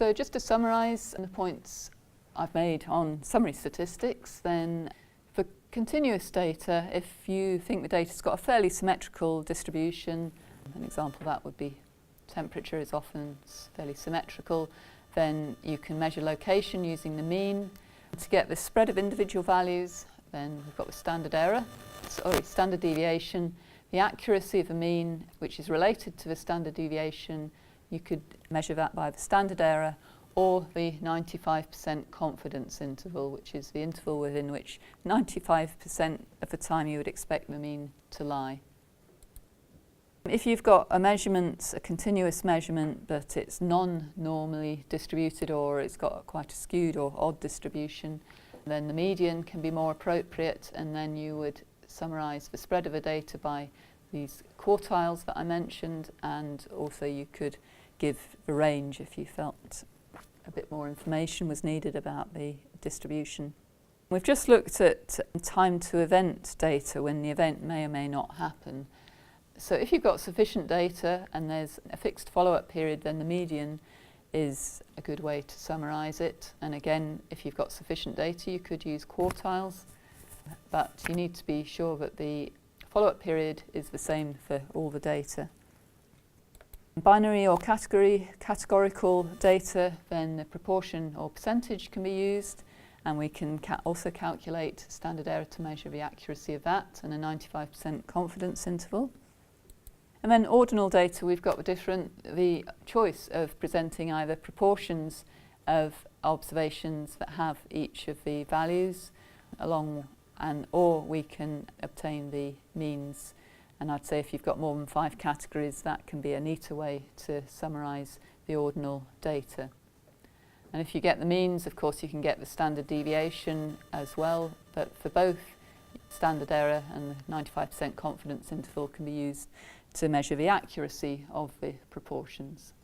So just to summarise the points I've made on summary statistics, then for continuous data, if you think the data's got a fairly symmetrical distribution, an example of that would be temperature is often fairly symmetrical, then you can measure location using the mean. To get the spread of individual values, then we've got the standard deviation, the accuracy of the mean, which is related to the standard deviation. You could measure that by the standard error or the 95% confidence interval, which is the interval within which 95% of the time you would expect the mean to lie. If you've got a measurement, a continuous measurement, but it's non-normally distributed or it's got quite a skewed or odd distribution, then the median can be more appropriate, and then you would summarise the spread of the data by these quartiles that I mentioned, and also you could give the range if you felt a bit more information was needed about the distribution. We've just looked at time to event data when the event may or may not happen. So if you've got sufficient data and there's a fixed follow-up period, then the median is a good way to summarise it. And again, if you've got sufficient data, you could use quartiles, but you need to be sure that the follow-up period is the same for all the data. Binary or categorical data, then the proportion or percentage can be used, and we can also calculate standard error to measure the accuracy of that, and a 95% confidence interval. And then ordinal data, we've got the choice of presenting either proportions of observations that have each of the values or we can obtain the means. And I'd say if you've got more than 5 categories, that can be a neater way to summarise the ordinal data. And if you get the means, of course, you can get the standard deviation as well, but for both standard error and the 95% confidence interval can be used to measure the accuracy of the proportions.